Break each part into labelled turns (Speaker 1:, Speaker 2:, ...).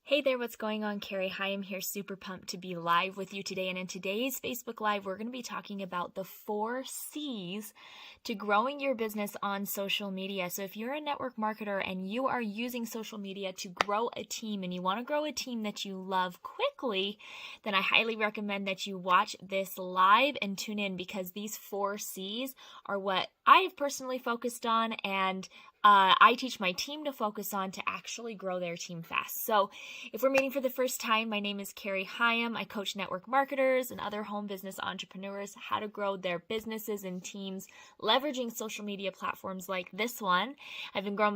Speaker 1: Hey there, what's going on? Carrie. Hi, I'm here super pumped to be live with you today. And in today's Facebook Live, we're going to be talking about the 4 C's to growing your business on social media. So if you're a network marketer and you are using social media to grow a team and you want to grow a team that you love quickly, then I highly recommend that you watch this live and tune in, because these 4 C's are what I have personally focused on, and I teach my team to focus on to actually grow their team fast. So if we're meeting for the first time, my name is Carrie Hyam. I coach network marketers and other home business entrepreneurs how to grow their businesses and teams leveraging social media platforms like this one. I've been growing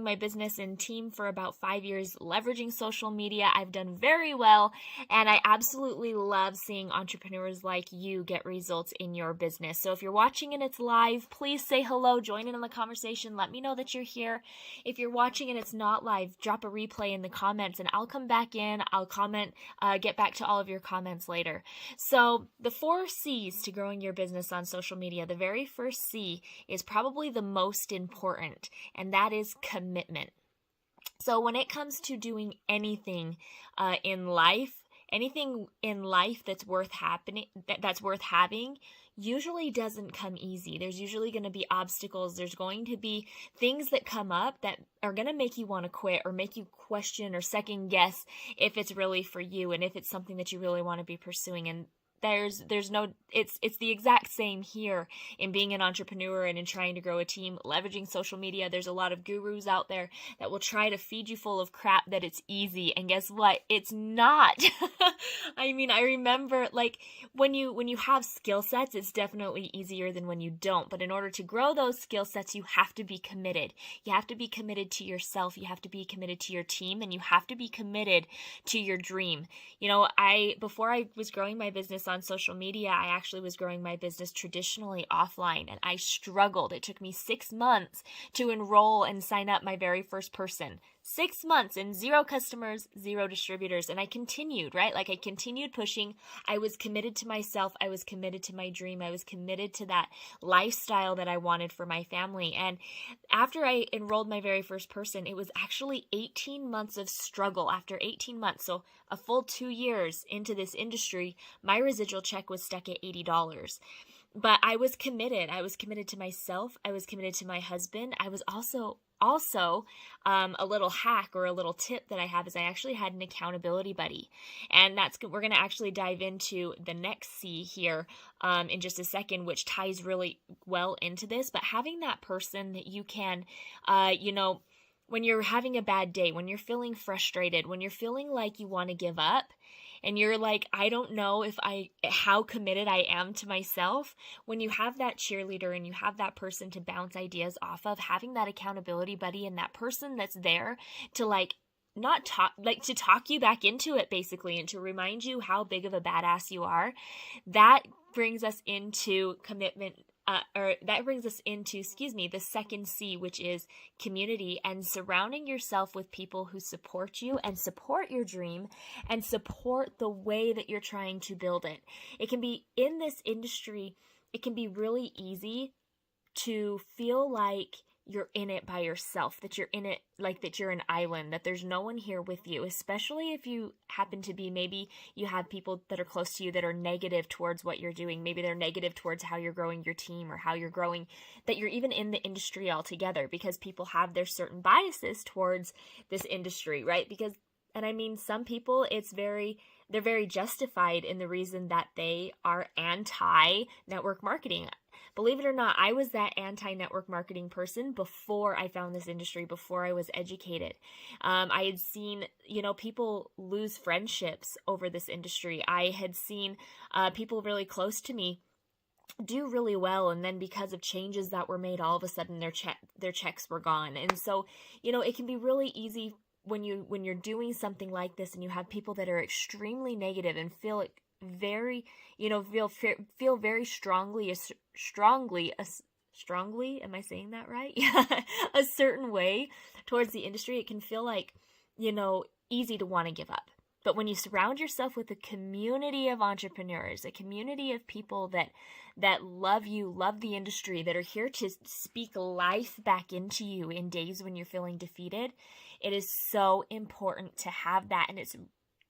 Speaker 1: my business and team for about 5 years leveraging social media. I've done very well, and I absolutely love seeing entrepreneurs like you get results in your business. So if you're watching and it's live, please say hello, join in the conversation. Let me know that you're here. If you're watching and it's not live, drop a replay in the comments and I'll come back in. I'll comment, get back to all of your comments later. So the 4 C's to growing your business on social media. The very first C is probably the most important, and that is commitment. So when it comes to doing anything in life, that's worth having, usually doesn't come easy. There's usually going to be obstacles. There's going to be things that come up that are going to make you want to quit or make you question or second guess if it's really for you and if it's something that you really want to be pursuing. And it's the exact same here in being an entrepreneur and in trying to grow a team, leveraging social media. There's a lot of gurus out there that will try to feed you full of crap that it's easy. And guess what? It's not. I mean, I remember when you have skill sets, it's definitely easier than when you don't. But in order to grow those skill sets, you have to be committed. You have to be committed to yourself. You have to be committed to your team, and you have to be committed to your dream. Before I was growing my business on social media, I actually was growing my business traditionally offline, and I struggled. It took me 6 months to enroll and sign up my very first person. 6 months and 0 customers, 0 distributors. And I continued, right? I continued pushing. I was committed to myself. I was committed to my dream. I was committed to that lifestyle that I wanted for my family. And after I enrolled my very first person, it was actually 18 months of struggle. After 18 months, so a full 2 years into this industry, my residual check was stuck at $80. But I was committed. I was committed to myself. I was committed to my husband. I was also a little hack or a little tip that I have is I actually had an accountability buddy, and we're going to actually dive into the next C here in just a second, which ties really well into this. But having that person that you can, when you're having a bad day, when you're feeling frustrated, when you're feeling like you want to give up, and you're like, I don't know how committed I am to myself. When you have that cheerleader and you have that person to bounce ideas off of, having that accountability buddy and that person that's there to to talk you back into it, basically, and to remind you how big of a badass you are, that brings us into commitment. The second C, which is community, and surrounding yourself with people who support you and support your dream and support the way that you're trying to build it. It can be in this industry, it can be really easy to feel like you're in it by yourself, that you're in it that you're an island, that there's no one here with you, especially if you happen to be, maybe you have people that are close to you that are negative towards what you're doing. Maybe they're negative towards how you're growing your team or how you're growing, that you're even in the industry altogether, because people have their certain biases towards this industry, right? Some people, they're very justified in the reason that they are anti-network marketing. Believe it or not, I was that anti-network marketing person before I found this industry, before I was educated. I had seen, people lose friendships over this industry. I had seen people really close to me do really well, and then because of changes that were made, all of a sudden their checks were gone. And so, it can be really easy when you're doing something like this and you have people that are extremely negative and feel very, feel very strongly, am I saying that right? Yeah, a certain way towards the industry, it can feel like, easy to want to give up. But when you surround yourself with a community of entrepreneurs, a community of people that love you, love the industry, that are here to speak life back into you in days when you're feeling defeated, It is so important to have that, and it's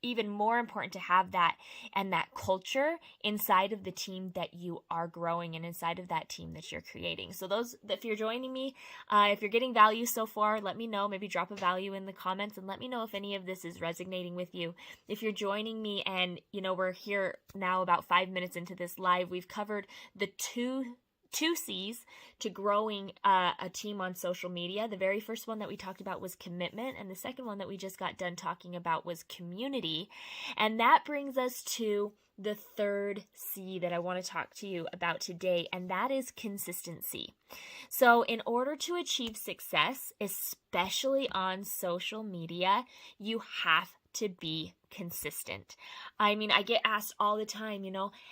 Speaker 1: even more important to have that and that culture inside of the team that you are growing and inside of that team that you're creating. So if you're joining me, if you're getting value so far, let me know. Maybe drop a value in the comments and let me know if any of this is resonating with you. If you're joining me and we're here now about 5 minutes into this live, we've covered the two C's to growing a team on social media. The very first one that we talked about was commitment, and the second one that we just got done talking about was community. And that brings us to the third C that I want to talk to you about today, and that is consistency. So in order to achieve success, especially on social media, you have to be consistent. I mean, I get asked all the time,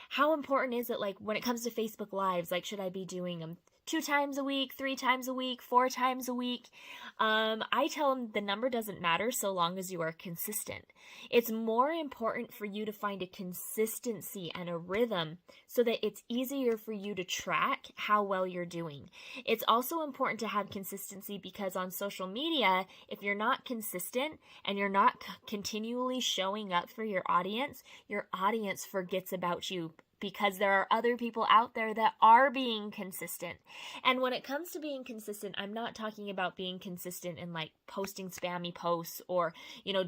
Speaker 1: how important is it, like when it comes to Facebook Lives, like should I be doing them 2 times a week, 3 times a week, 4 times a week? I tell them the number doesn't matter so long as you are consistent. It's more important for you to find a consistency and a rhythm so that it's easier for you to track how well you're doing. It's also important to have consistency because on social media, if you're not consistent and you're not continually showing up for your audience forgets about you, because there are other people out there that are being consistent. And when it comes to being consistent, I'm not talking about being consistent in like posting spammy posts or,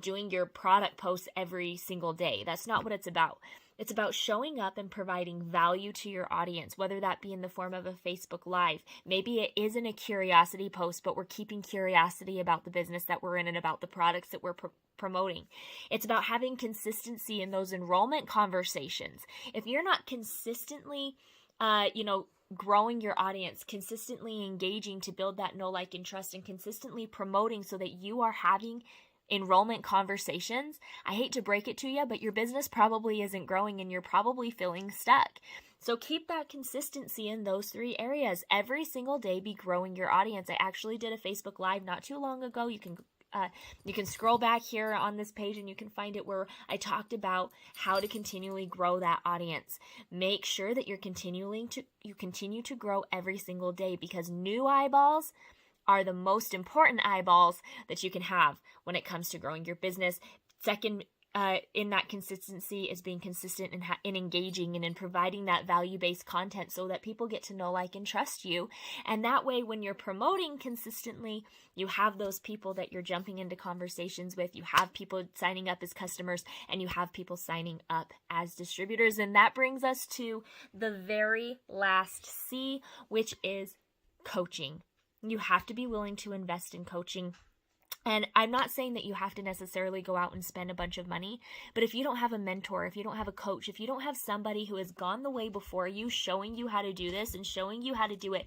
Speaker 1: doing your product posts every single day. That's not what it's about. It's about showing up and providing value to your audience, whether that be in the form of a Facebook Live. Maybe it isn't a curiosity post, but we're keeping curiosity about the business that we're in and about the products that we're promoting. It's about having consistency in those enrollment conversations. If you're not consistently, growing your audience, consistently engaging to build that know, like, and trust, and consistently promoting so that you are having enrollment conversations, I hate to break it to you, but your business probably isn't growing and you're probably feeling stuck. So keep that consistency in those 3 areas. Every single day, be growing your audience. I actually did a Facebook Live not too long ago. You can scroll back here on this page and you can find it where I talked about how to continually grow that audience. Make sure that you continue to grow every single day, because new eyeballs are the most important eyeballs that you can have when it comes to growing your business. Second, in that consistency is being consistent in engaging and in providing that value-based content so that people get to know, like, and trust you. And that way, when you're promoting consistently, you have those people that you're jumping into conversations with. You have people signing up as customers and you have people signing up as distributors. And that brings us to the very last C, which is coaching. You have to be willing to invest in coaching. And I'm not saying that you have to necessarily go out and spend a bunch of money, but if you don't have a mentor, if you don't have a coach, if you don't have somebody who has gone the way before you, showing you how to do this and showing you how to do it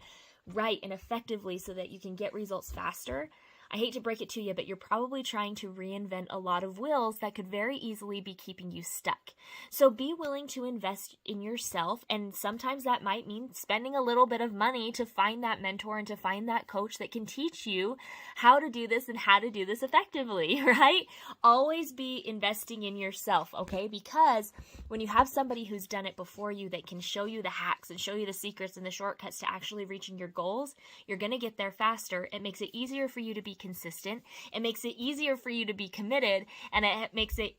Speaker 1: right and effectively so that you can get results faster, I hate to break it to you, but you're probably trying to reinvent a lot of wheels that could very easily be keeping you stuck. So be willing to invest in yourself, and sometimes that might mean spending a little bit of money to find that mentor and to find that coach that can teach you how to do this and how to do this effectively, right? Always be investing in yourself, okay? Because when you have somebody who's done it before you that can show you the hacks and show you the secrets and the shortcuts to actually reaching your goals, you're going to get there faster. It makes it easier for you to be consistent. It makes it easier for you to be committed, and it makes it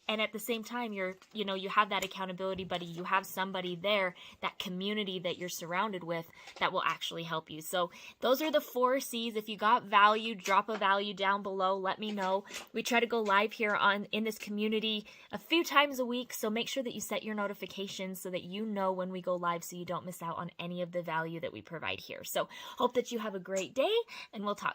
Speaker 1: and at the same time, you have that accountability buddy. You have somebody there, that community that you're surrounded with that will actually help you. So those are the 4 C's. If you got value, drop a value down below. Let me know. We try to go live here in this community a few times a week. So make sure that you set your notifications so that you know when we go live so you don't miss out on any of the value that we provide here. So hope that you have a great day, and we'll talk